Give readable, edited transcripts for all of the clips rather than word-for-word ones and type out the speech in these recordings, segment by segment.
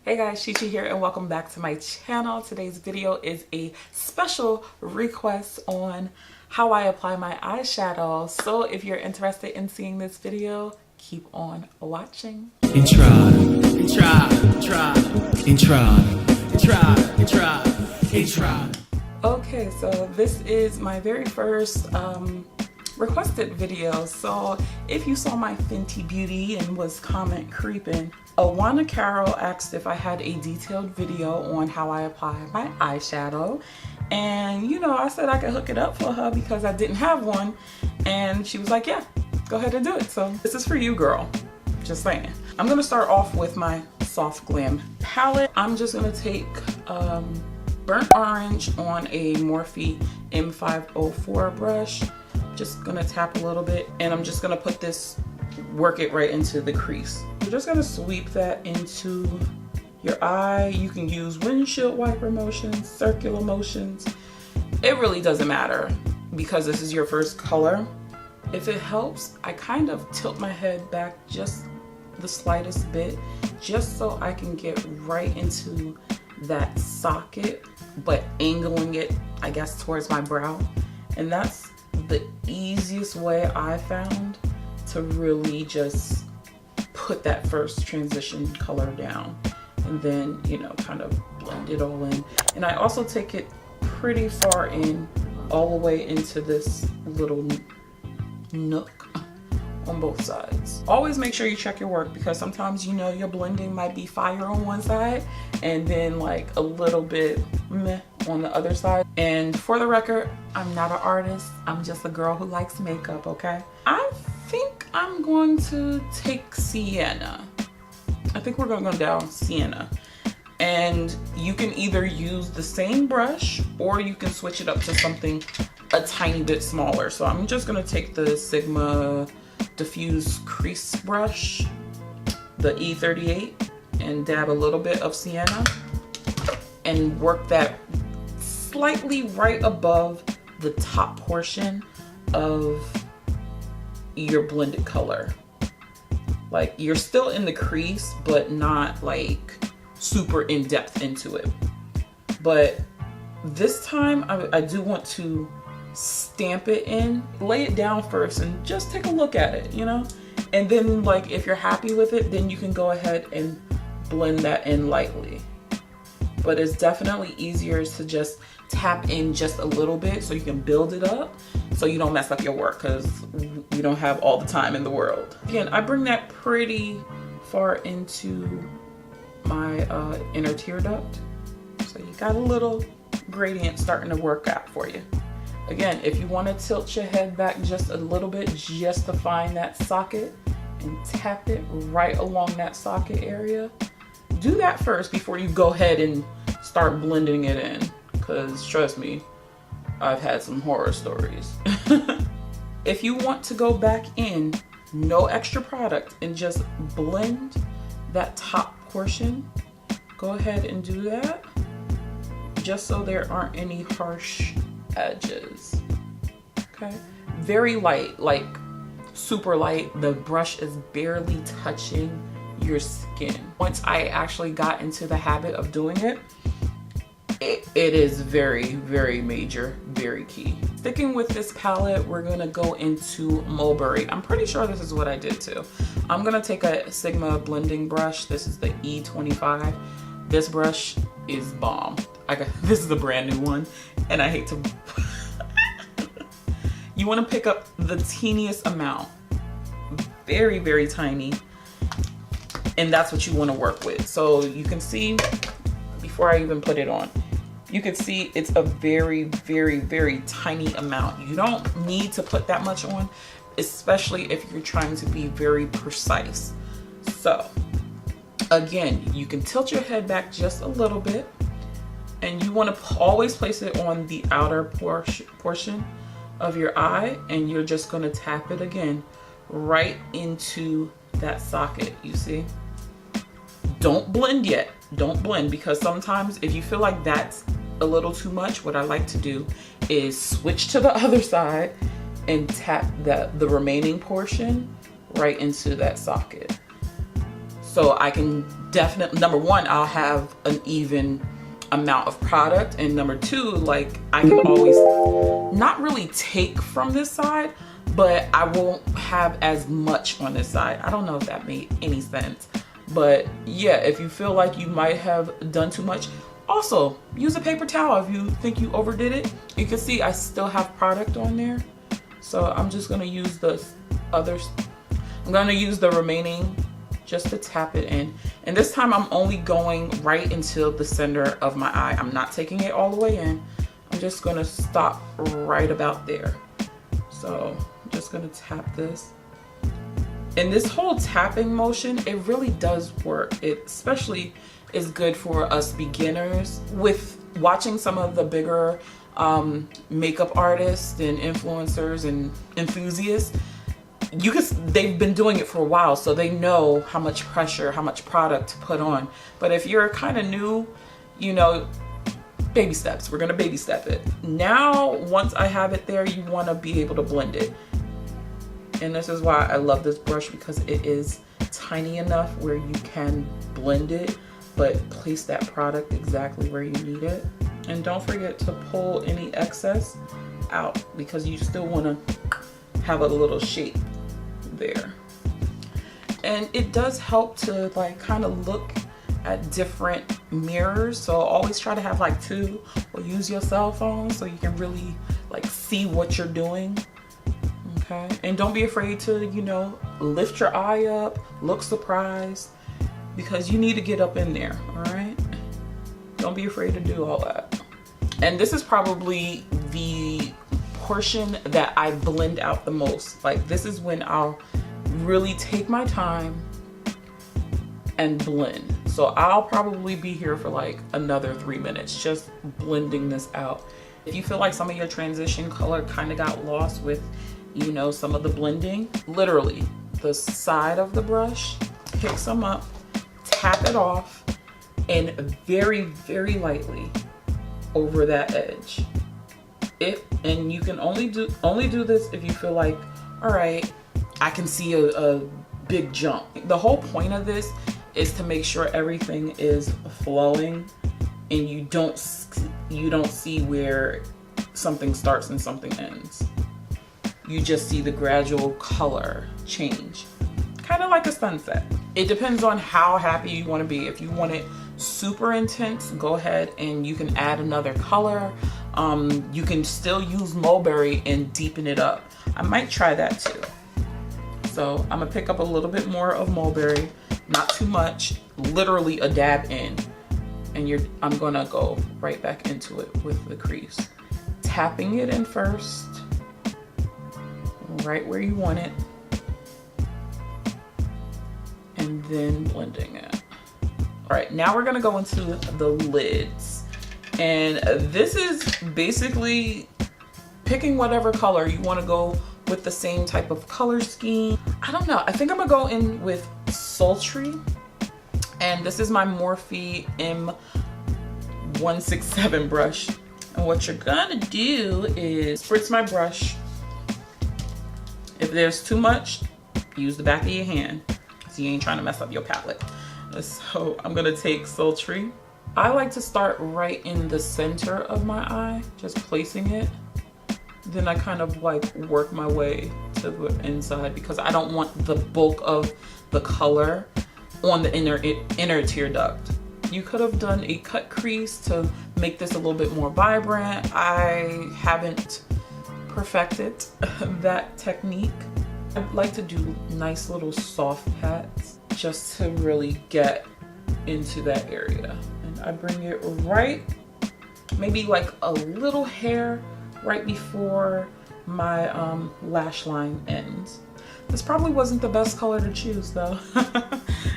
Hey guys, Chi here and welcome back to my channel. Today's video is a special request on how I apply my eyeshadow. So if you're interested in seeing this video, keep on watching. Okay, so this is my very first requested video. So if you saw my Fenty beauty and was comment creeping, Awana Carol asked if I had a detailed video on how I apply my eyeshadow, and you know, I said I could hook it up for her because I didn't have one, and she was like, yeah, go ahead and do it. So this is for you, girl, just saying. I'm gonna start off with my soft glam palette. I'm just gonna take burnt orange on a Morphe M504 brush. Just gonna tap a little bit, and I'm just gonna put this, work it right into the crease. You're just gonna sweep that into your eye. You can use windshield wiper motions, circular motions. It really doesn't matter because this is your first color. If it helps, I kind of tilt my head back just the slightest bit, just so I can get right into that socket, but angling it, I guess, towards my brow. And that's the easiest way I found to really just put that first transition color down, and then, you know, kind of blend it all in. And I also take it pretty far in, all the way into this little nook on both sides. Always make sure you check your work, because sometimes, you know, your blending might be fire on one side and then like a little bit meh on the other side. And for the record, I'm not an artist, I'm just a girl who likes makeup, okay? I think I'm going to take sienna. I think we're gonna go down sienna. And you can either use the same brush or you can switch it up to something a tiny bit smaller. So I'm just gonna take the Sigma diffuse crease brush, the E38, and dab a little bit of sienna and work that slightly right above the top portion of your blended color. Like, you're still in the crease, but not like super in depth into it. But this time I do want to stamp it in, lay it down first and just take a look at it, you know? And then, like, if you're happy with it, then you can go ahead and blend that in lightly. But it's definitely easier to just tap in just a little bit so you can build it up, so you don't mess up your work, because you don't have all the time in the world. Again, I bring that pretty far into my inner tear duct, so you got a little gradient starting to work out for you. Again, if you want to tilt your head back just a little bit, just to find that socket and tap it right along that socket area, do that first before you go ahead and start blending it in, because trust me, I've had some horror stories. If you want to go back in, no extra product, and just blend that top portion, go ahead and do that, just so there aren't any harsh edges. Okay, very light, like super light. The brush is barely touching your skin. Once I actually got into the habit of doing it, it is very, very major, very key. Sticking with this palette, we're gonna go into Mulberry. I'm pretty sure this is what I did too. I'm gonna take a Sigma blending brush. This is the E25. This brush is bomb. This is a brand new one, and I hate to you want to pick up the teeniest amount, very, very tiny, and that's what you want to work with. So you can see, before I even put it on, you can see it's a very, very, very tiny amount. You don't need to put that much on, especially if you're trying to be very precise. So again, you can tilt your head back just a little bit, and you want to always place it on the outer portion of your eye, and you're just going to tap it again right into that socket. You see? Don't blend yet. Don't blend, because sometimes if you feel like that's a little too much, what I like to do is switch to the other side and tap the remaining portion right into that socket. So I can definitely, number one, I'll have an even amount of product, and number two, like I can always not really take from this side, but I won't have as much on this side. I don't know if that made any sense, but yeah, if you feel like you might have done too much, also use a paper towel if you think you overdid it. You can see I still have product on there, so I'm just gonna use the others. I'm gonna use the remaining just to tap it in. And this time I'm only going right into the center of my eye. I'm not taking it all the way in. I'm just gonna stop right about there. So I'm just gonna tap this. And this whole tapping motion, it really does work. It especially is good for us beginners. With watching some of the bigger makeup artists and influencers and enthusiasts, they've been doing it for a while, so they know how much pressure, how much product to put on. But if you're kind of new, you know, baby steps. We're gonna baby step it. Now, once I have it there, you wanna be able to blend it. And this is why I love this brush, because it is tiny enough where you can blend it, but place that product exactly where you need it. And don't forget to pull any excess out, because you still wanna have a little shape there. And it does help to like kind of look at different mirrors, so always try to have like 2, or use your cell phone so you can really like see what you're doing. Okay, and don't be afraid to, you know, lift your eye up, look surprised, because you need to get up in there. All right, don't be afraid to do all that. And this is probably the portion that I blend out the most. Like, this is when I'll really take my time and blend. So I'll probably be here for like another 3 minutes just blending this out. If you feel like some of your transition color kind of got lost with, you know, some of the blending, literally the side of the brush, pick some up, tap it off, and very, very lightly over that edge. And you can only do this if you feel like, all right, I can see a big jump. The whole point of this is to make sure everything is flowing and you don't see where something starts and something ends. You just see the gradual color change, kind of like a sunset. It depends on how happy you want to be. If you want it super intense, go ahead and you can add another color. You can still use mulberry and deepen it up. I might try that too. So I'm gonna pick up a little bit more of mulberry, not too much, literally a dab in, and I'm gonna go right back into it with the crease. Tapping it in first, right where you want it, and then blending it. All right, now we're gonna go into the lids. And this is basically picking whatever color you wanna go with, the same type of color scheme. I don't know, I think I'm gonna go in with Sultry. And this is my Morphe M167 brush. And what you're gonna do is spritz my brush. If there's too much, use the back of your hand, so you ain't trying to mess up your palette. So I'm gonna take Sultry. I like to start right in the center of my eye, just placing it. Then I kind of like work my way to the inside, because I don't want the bulk of the color on the inner tear duct. You could have done a cut crease to make this a little bit more vibrant. I haven't perfected that technique. I like to do nice little soft pats just to really get into that area. And I bring it right, maybe like a little hair right before my lash line ends. This probably wasn't the best color to choose though,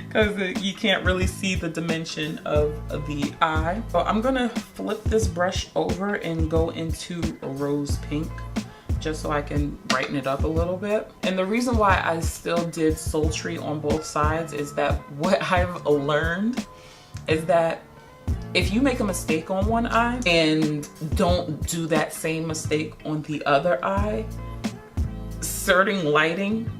because you can't really see the dimension of the eye. So I'm gonna flip this brush over and go into a rose pink, just so I can brighten it up a little bit. And the reason why I still did Sultry on both sides is that what I've learned is that if you make a mistake on one eye and don't do that same mistake on the other eye, certain lighting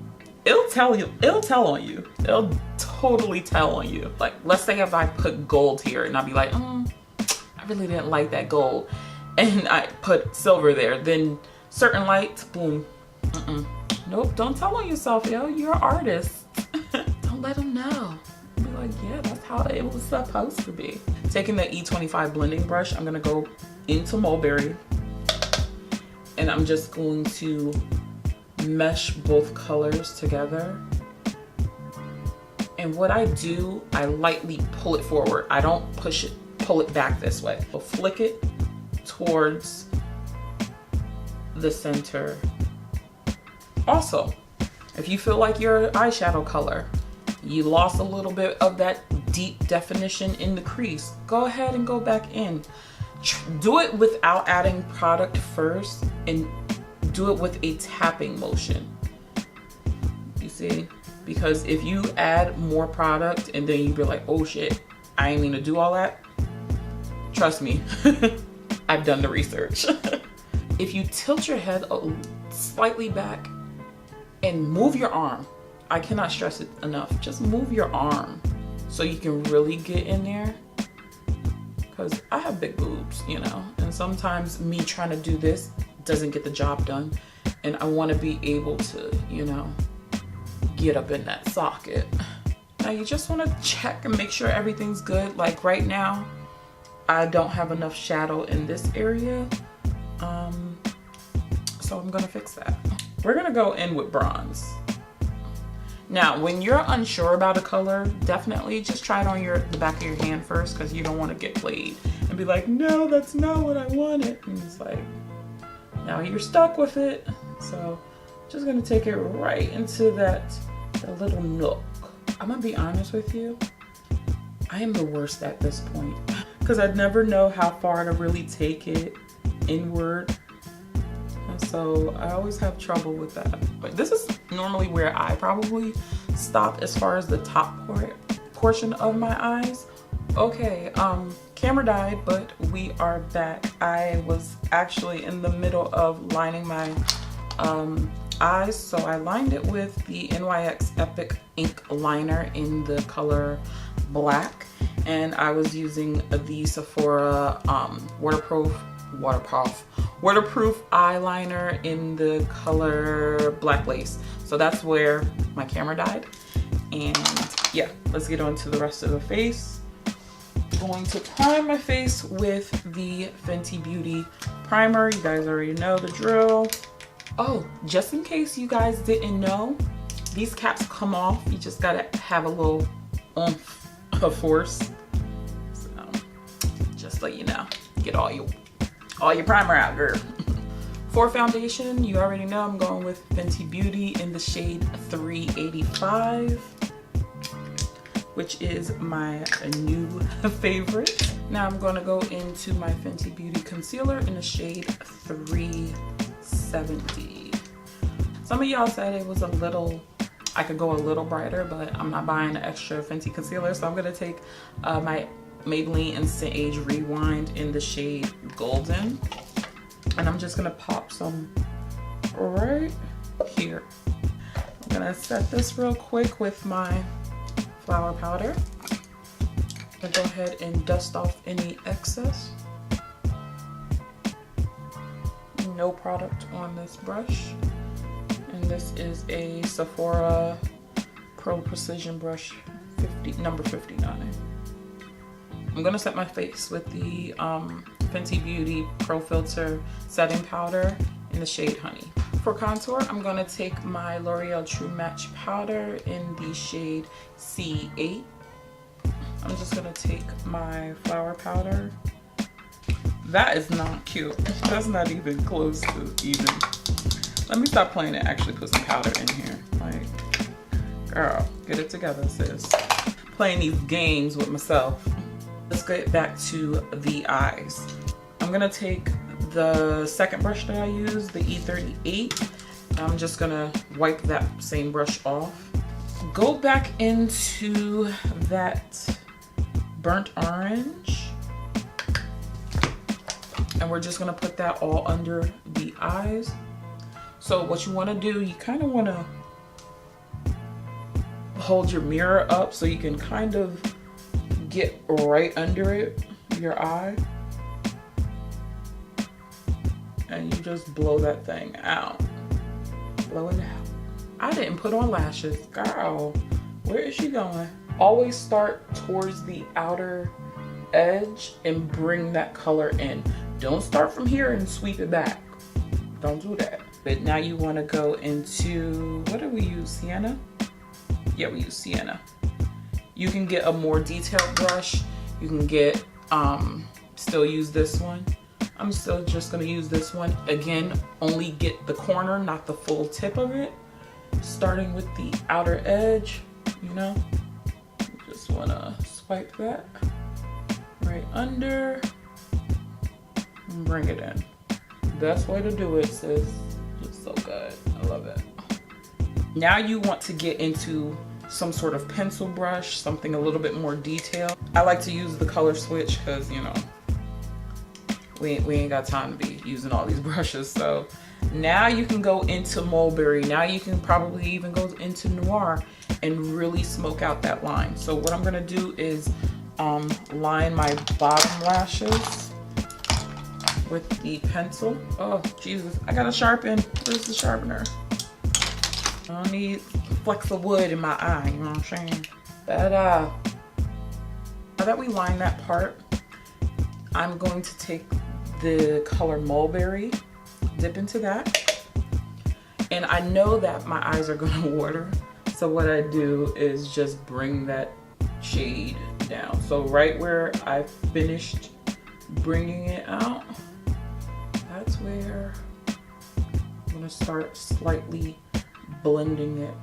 it'll tell you, it'll tell on you. It'll totally tell on you. Like, let's say if I put gold here and I'll be like, I really didn't like that gold. And I put silver there, then certain lights, boom. Nope, don't tell on yourself, yo. You're an artist. Don't let them know. Be like, yeah, that's how it was supposed to be. Taking the E25 blending brush, I'm gonna go into Mulberry, and I'm just going to mesh both colors together. And what I do, I lightly pull it forward. I don't push it, pull it back this way. I'll flick it towards the center. Also, if you feel like your eyeshadow color, you lost a little bit of that deep definition in the crease, go ahead and go back in. Do it without adding product first, and do it with a tapping motion. You see? Because if you add more product and then you be like, oh shit, I ain't mean to do all that. Trust me, I've done the research. If you tilt your head slightly back and move your arm, I cannot stress it enough, just move your arm so you can really get in there. Because I have big boobs, you know, and sometimes me trying to do this doesn't get the job done, and I want to be able to, you know, get up in that socket. Now you just want to check and make sure everything's good. Like right now, I don't have enough shadow in this area, so I'm gonna fix that. We're gonna go in with bronze. Now, when you're unsure about a color, definitely just try it on the back of your hand first, because you don't want to get played and be like, no, that's not what I wanted. And it's like, now you're stuck with it. So just gonna take it right into that little nook. I'm gonna be honest with you, I am the worst at this point, because I never know how far to really take it inward. And so I always have trouble with that. But this is normally where I probably stop as far as the top portion of my eyes. Okay, camera died, but we are back. I was actually in the middle of lining my eyes, so I lined it with the NYX Epic Ink liner in the color black, and I was using the Sephora waterproof eyeliner in the color Black Lace. So that's where my camera died. And yeah, let's get on to the rest of the face. Going to prime my face with the Fenty Beauty primer. You guys already know the drill. Oh, just in case you guys didn't know, these caps come off. You just gotta have a little oomph of force. So just let you know, get all your primer out, girl. For foundation, you already know I'm going with Fenty Beauty in the shade 385, which is my new favorite. Now I'm going to go into my Fenty Beauty concealer in the shade 370. Some of y'all said it was a little, I could go a little brighter, but I'm not buying the extra Fenty concealer, so I'm going to take my Maybelline Instant Age Rewind in the shade Golden, and I'm just gonna pop some right here. I'm gonna set this real quick with my flower powder. I'm gonna go ahead and dust off any excess. No product on this brush, and this is a Sephora Pro Precision Brush number 59. I'm gonna set my face with the Fenty Beauty Pro Filter Setting Powder in the shade Honey. For contour, I'm gonna take my L'Oreal True Match Powder in the shade C8. I'm just gonna take my flower powder. That is not cute. That's not even close to even. Let me stop playing and actually put some powder in here. Like, girl, get it together, sis. Playing these games with myself. Let's get back to the eyes. I'm gonna take the second brush that I use, the E38. I'm just gonna wipe that same brush off. Go back into that burnt orange, and we're just gonna put that all under the eyes. So what you wanna do, you kinda wanna hold your mirror up so you can kind of get right under it, your eye. And you just blow that thing out. Blow it out. I didn't put on lashes. Girl, where is she going? Always start towards the outer edge and bring that color in. Don't start from here and sweep it back. Don't do that. But now you want to go into, what do we use, sienna? Yeah, we use sienna. You can get a more detailed brush. You can get, still use this one. I'm still just gonna use this one. Again, only get the corner, not the full tip of it. Starting with the outer edge, you know. You just wanna swipe that right under and bring it in. Best way to do it, sis. It's so good, I love it. Now you want to get into some sort of pencil brush, something a little bit more detailed. I like to use the color switch because, you know, we ain't got time to be using all these brushes. So now you can go into mulberry. Now you can probably even go into noir and really smoke out that line. So what I'm gonna do is line my bottom lashes with the pencil. Oh Jesus, I gotta sharpen. Where's the sharpener? I don't need flecks of wood in my eye, you know what I'm saying? But now that we line that part, I'm going to take the color mulberry, dip into that. And I know that my eyes are gonna water. So what I do is just bring that shade down. So right where I finished bringing it out, that's where I'm gonna start slightly blending it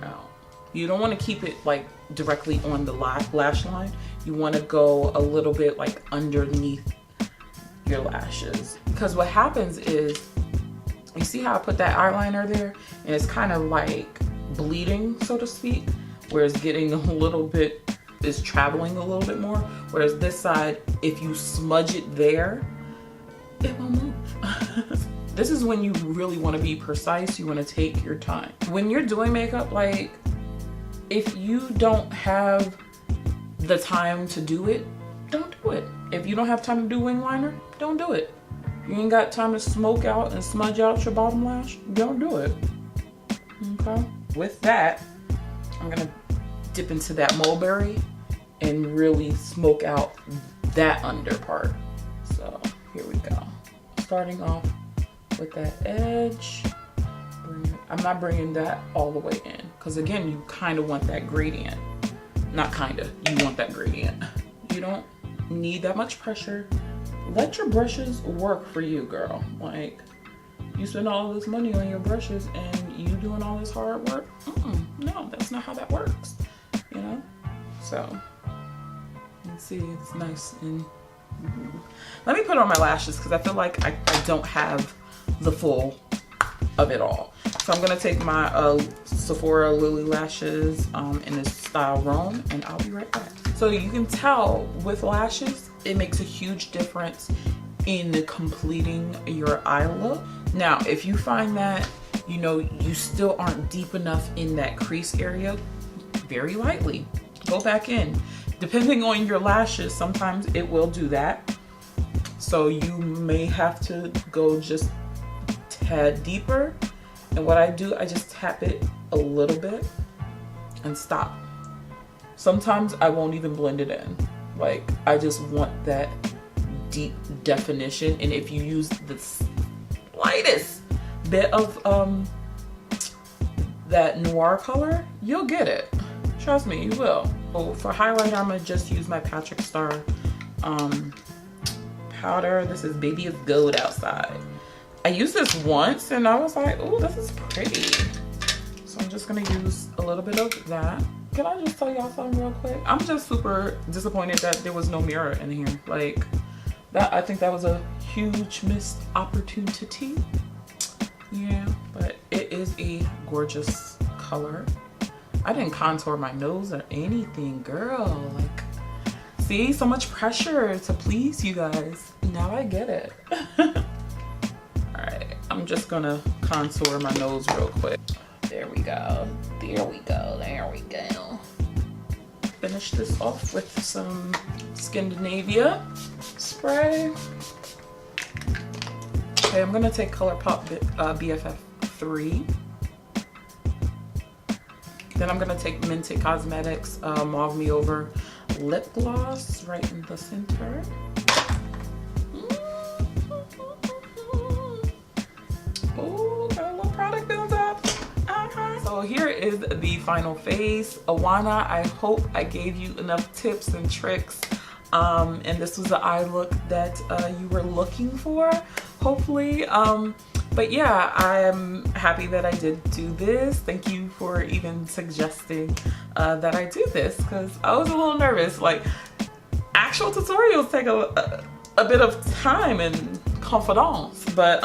out. You don't want to keep it like directly on the lash line. You want to go a little bit like underneath your lashes, because what happens is, you see how I put that eyeliner there and it's kind of like bleeding, so to speak, whereas getting a little bit is traveling a little bit more, whereas this side, if you smudge it there, it will move. This is when you really want to be precise. You want to take your time. When you're doing makeup, like, if you don't have the time to do it, don't do it. If you don't have time to do wing liner, don't do it. You ain't got time to smoke out and smudge out your bottom lash, don't do it. Okay? With that, I'm gonna dip into that mulberry and really smoke out that under part. So here we go. Starting off with that edge. I'm not bringing that all the way in, because again, you kind of want that gradient. Not kind of, you want that gradient. You don't need that much pressure. Let your brushes work for you, girl. Like, you spend all this money on your brushes and you doing all this hard work? No, that's not how that works, you know? So, let's see, it's nice and... Let me put on my lashes because I feel like I don't have the full of it all. So I'm gonna take my Sephora Lilly lashes in this style Rome, and I'll be right back. So you can tell with lashes, it makes a huge difference in completing your eye look. Now, if you find that, you know, you still aren't deep enough in that crease area, very lightly, go back in. Depending on your lashes, sometimes it will do that. So you may have to go just a tad deeper. And what I do, I just tap it a little bit and stop. Sometimes I won't even blend it in. Like, I just want that deep definition. And if you use the slightest bit of that noir color, you'll get it. Trust me, you will. So for highlight, I'm gonna just use my Patrick Starrr powder. This is Baby It's Gold Outside. I used this once and I was like, oh, this is pretty. So I'm just gonna use a little bit of that. Can I just tell y'all something real quick? I'm just super disappointed that there was no mirror in here. Like, that, I think that was a huge missed opportunity. Yeah, but it is a gorgeous color. I didn't contour my nose or anything, girl. Like, see, so much pressure to please you guys. Now I get it. All right, I'm just gonna contour my nose real quick. There we go. There we go. There we go. Finish this off with some Scandinavia spray. Okay, I'm gonna take ColourPop BFF 3. Then I'm gonna take Minted Cosmetics Mauve Me Over lip gloss right in the center. Oh, got a little product build up. So here is the final face. Awana, I hope I gave you enough tips and tricks. And this was the eye look that you were looking for, hopefully. But yeah, I'm happy that I did do this. Thank you for even suggesting that I do this, because I was a little nervous. Like, actual tutorials take a bit of time and confidence. But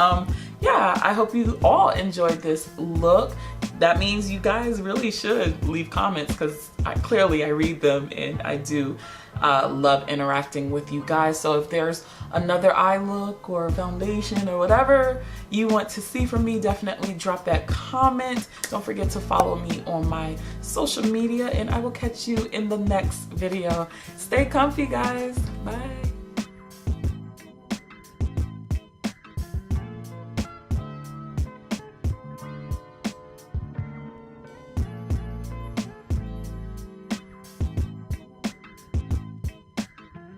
yeah, I hope you all enjoyed this look. That means you guys really should leave comments, because clearly I read them and I do love interacting with you guys. So if there's another eye look or foundation or whatever you want to see from me, definitely drop that comment. Don't forget to follow me on my social media, and I will catch you in the next video. Stay comfy, guys. Bye.